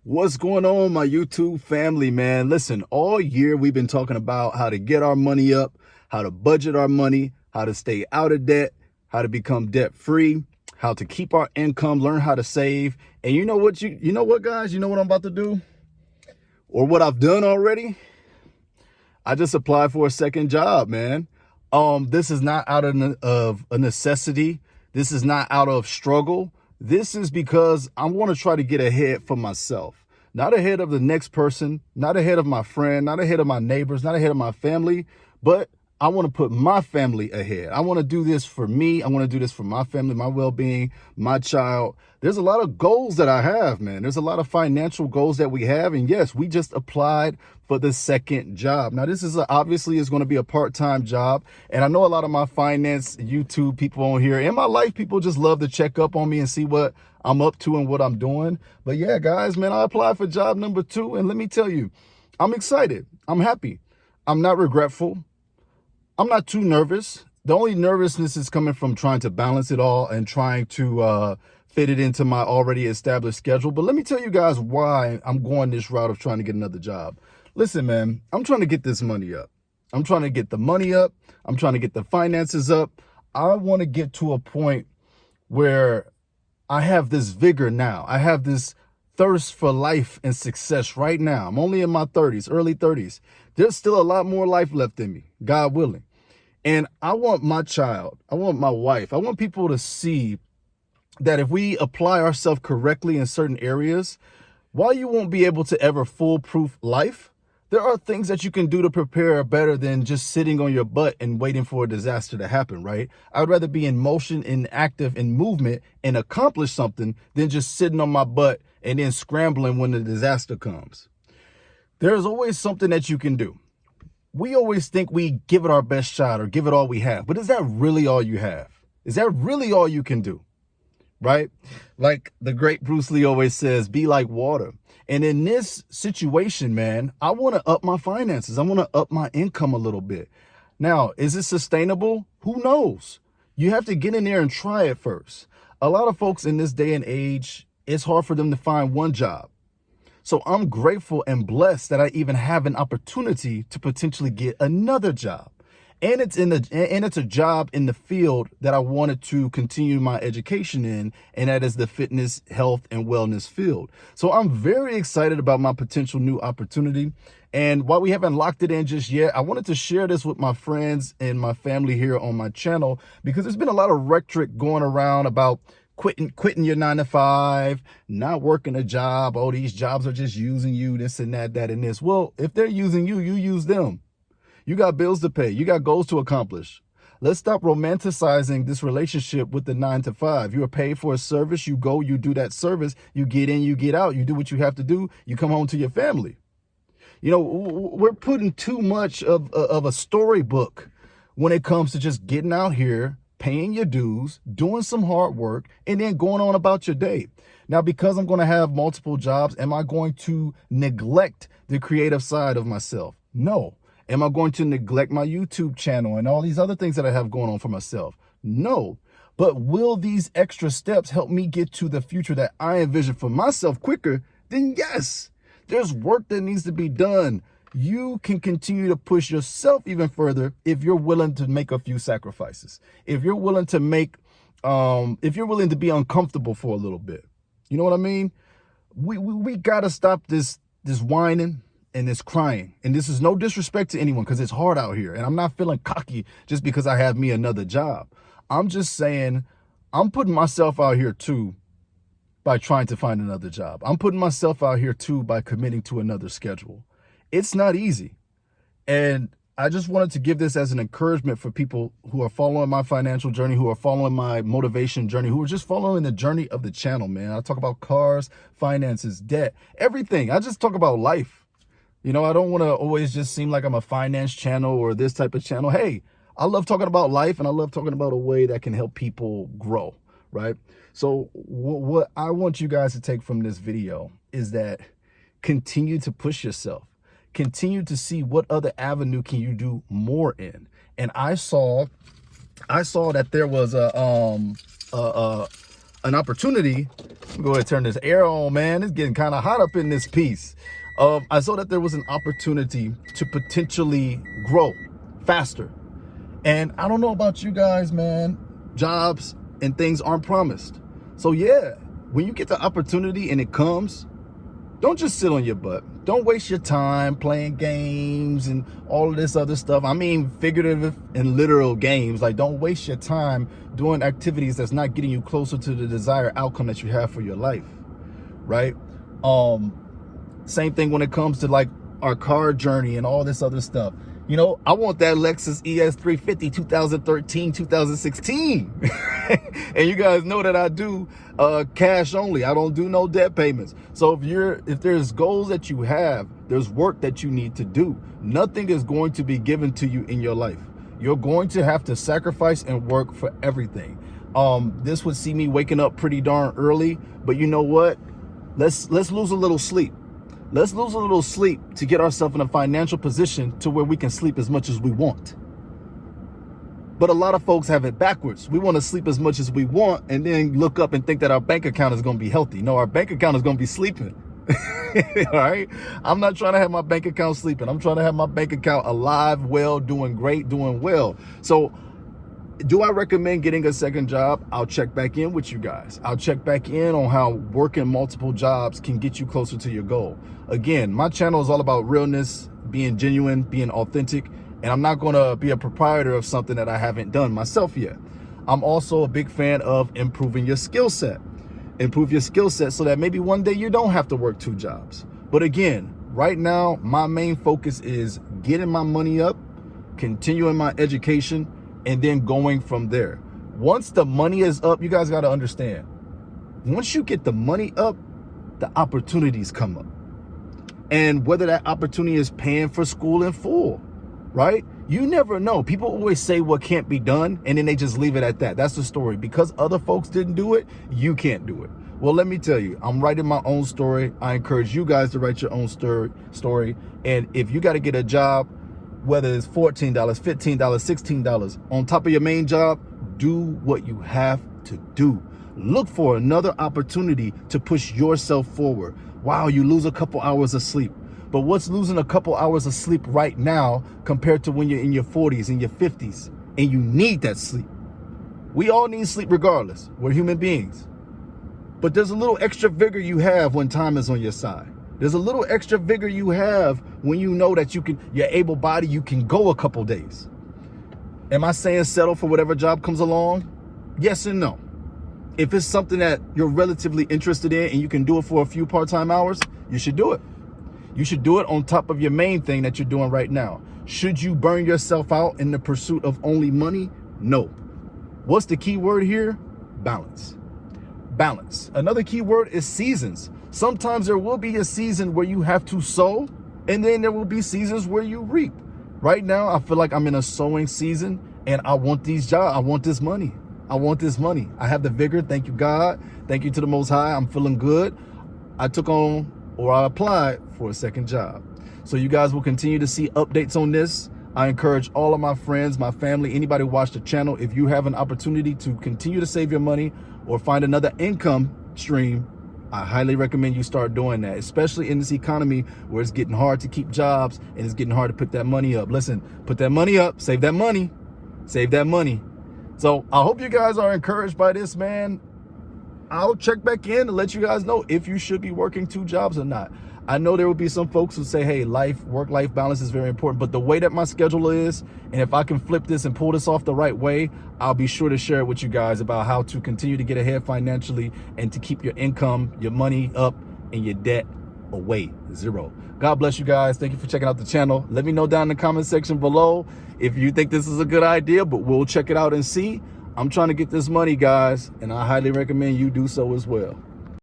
What's going on, my YouTube family, man? Listen, all year we've been talking about how to get our money up, how to budget our money, how to stay out of debt, how to become debt free, how to keep our income, learn how to save. And you know what, guys, you know what I'm about to do? Or what I've done already? I just applied for a second job, man. This is not out of a necessity. This is not out of struggle. This is because I want to try to get ahead for myself, not ahead of the next person, not ahead of my friend, not ahead of my neighbors, not ahead of my family, but I want to put my family ahead. I want to do this for me. I want to do this for my family, my well-being, my child. There's a lot of goals that I have, man. There's a lot of financial goals that we have. And yes, we just applied for the second job. Now, this is obviously is going to be a part-time job. And I know a lot of my finance YouTube people on here, in my life, people just love to check up on me and see what I'm up to and what I'm doing. But yeah, guys, man, I applied for job number 2. And let me tell you, I'm excited. I'm happy. I'm not regretful. I'm not too nervous. The only nervousness is coming from trying to balance it all and trying to fit it into my already established schedule. But let me tell you guys why I'm going this route of trying to get another job. Listen, man, I'm trying to get this money up. I'm trying to get the money up. I'm trying to get the finances up. I want to get to a point where I have this vigor now. I have this thirst for life and success right now. I'm only in my 30s, early 30s. There's still a lot more life left in me, God willing. And I want my child, I want my wife, I want people to see that if we apply ourselves correctly in certain areas, while you won't be able to ever foolproof life, there are things that you can do to prepare better than just sitting on your butt and waiting for a disaster to happen, right? I'd rather be in motion and active in movement and accomplish something than just sitting on my butt and then scrambling when the disaster comes. There's always something that you can do. We always think we give it our best shot or give it all we have, but is that really all you have? Is that really all you can do? Right? Like the great Bruce Lee always says, be like water. And in this situation, man, I want to up my finances. I want to up my income a little bit. Now, is it sustainable? Who knows? You have to get in there and try it first. A lot of folks in this day and age, it's hard for them to find one job. So I'm grateful and blessed that I even have an opportunity to potentially get another job. And it's a job in the field that I wanted to continue my education in, and that is the fitness, health, and wellness field. So I'm very excited about my potential new opportunity. And while we haven't locked it in just yet, I wanted to share this with my friends and my family here on my channel, because there's been a lot of rhetoric going around about quitting your 9-to-5, not working a job. Oh, these jobs are just using you, this and that, that and this. Well, if they're using you, you use them. You got bills to pay. You got goals to accomplish. Let's stop romanticizing this relationship with the 9-to-5. You are paid for a service. You go, you do that service. You get in, you get out. You do what you have to do. You come home to your family. You know, we're putting too much of a storybook when it comes to just getting out here, paying your dues, doing some hard work, and then going on about your day. Now, because I'm going to have multiple jobs, am I going to neglect the creative side of myself? No. Am I going to neglect my YouTube channel and all these other things that I have going on for myself? No. But will these extra steps help me get to the future that I envision for myself quicker? Then yes. There's work that needs to be done. You can continue to push yourself even further if you're willing to make a few sacrifices. If you're willing to if you're willing to be uncomfortable for a little bit. You know what I mean? We got to stop this whining and this crying. And this is no disrespect to anyone, because it's hard out here. And I'm not feeling cocky just because I have me another job. I'm just saying I'm putting myself out here too by trying to find another job. I'm putting myself out here too by committing to another schedule. It's not easy. And I just wanted to give this as an encouragement for people who are following my financial journey, who are following my motivation journey, who are just following the journey of the channel, man. I talk about cars, finances, debt, everything. I just talk about life. You know, I don't want to always just seem like I'm a finance channel or this type of channel. Hey, I love talking about life, and I love talking about a way that can help people grow, right? So what I want you guys to take from this video is that continue to push yourself. Continue to see what other avenue can you do more in. And I saw that there was an opportunity. I'm going to turn this air on, man. It's getting kind of hot up in this piece. I saw that there was an opportunity to potentially grow faster. And I don't know about you guys, man. Jobs and things aren't promised. So yeah, when you get the opportunity and it comes, don't just sit on your butt. Don't waste your time playing games and all of this other stuff. I mean, figurative and literal games. Like, don't waste your time doing activities that's not getting you closer to the desired outcome that you have for your life, right? Same thing when it comes to like our car journey and all this other stuff. You know, I want that Lexus ES350 2013, 2016. And you guys know that I do cash only. I don't do no debt payments. So if there's goals that you have, there's work that you need to do. Nothing is going to be given to you in your life. You're going to have to sacrifice and work for everything. This would see me waking up pretty darn early, but you know what? Let's lose a little sleep. Let's lose a little sleep to get ourselves in a financial position to where we can sleep as much as we want. But a lot of folks have it backwards. We want to sleep as much as we want and then look up and think that our bank account is going to be healthy. No, our bank account is going to be sleeping. All right. I'm not trying to have my bank account sleeping. I'm trying to have my bank account alive, well, doing great, doing well. So do I recommend getting a second job? I'll check back in with you guys. I'll check back in on how working multiple jobs can get you closer to your goal. Again, my channel is all about realness, being genuine, being authentic, and I'm not going to be a proprietor of something that I haven't done myself yet. I'm also a big fan of improving your skill set. Improve your skill set so that maybe one day you don't have to work 2 jobs. But again, right now, my main focus is getting my money up, continuing my education, and then going from there. Once the money is up, you guys got to understand, once you get the money up, the opportunities come up. And whether that opportunity is paying for school in full, right? You never know. People always say what can't be done, and then they just leave it at that. That's the story. Because other folks didn't do it, you can't do it. Well, let me tell you, I'm writing my own story. I encourage you guys to write your own story. And if you got to get a job, whether it's $14, $15, $16, on top of your main job, do what you have to do. Look for another opportunity to push yourself forward. Wow, you lose a couple hours of sleep. But what's losing a couple hours of sleep right now compared to when you're in your 40s and your 50s and you need that sleep? We all need sleep regardless. We're human beings. But there's a little extra vigor you have when time is on your side. There's a little extra vigor you have when you know that you're able-bodied, you can go a couple days. Am I saying settle for whatever job comes along? Yes and no. If it's something that you're relatively interested in and you can do it for a few part-time hours, you should do it. You should do it on top of your main thing that you're doing right now. Should you burn yourself out in the pursuit of only money? No. What's the key word here? Balance. Balance. Another key word is seasons. Sometimes there will be a season where you have to sow, and then there will be seasons where you reap. Right now, I feel like I'm in a sowing season, and I want these jobs. I want this money. I want this money. I have the vigor. Thank you, God. Thank you to the Most High. I'm feeling good. I applied for a second job. So you guys will continue to see updates on this. I encourage all of my friends, my family, anybody who watch the channel, if you have an opportunity to continue to save your money or find another income stream, I highly recommend you start doing that, especially in this economy where it's getting hard to keep jobs and it's getting hard to put that money up. Listen, put that money up, save that money, save that money. So I hope you guys are encouraged by this, man. I'll check back in to let you guys know if you should be working 2 jobs or not. I know there will be some folks who say, hey, work-life balance is very important, but the way that my schedule is, and if I can flip this and pull this off the right way, I'll be sure to share it with you guys about how to continue to get ahead financially and to keep your income, your money up, and your debt away, 0. God bless you guys. Thank you for checking out the channel. Let me know down in the comment section below if you think this is a good idea, but we'll check it out and see. I'm trying to get this money, guys, and I highly recommend you do so as well.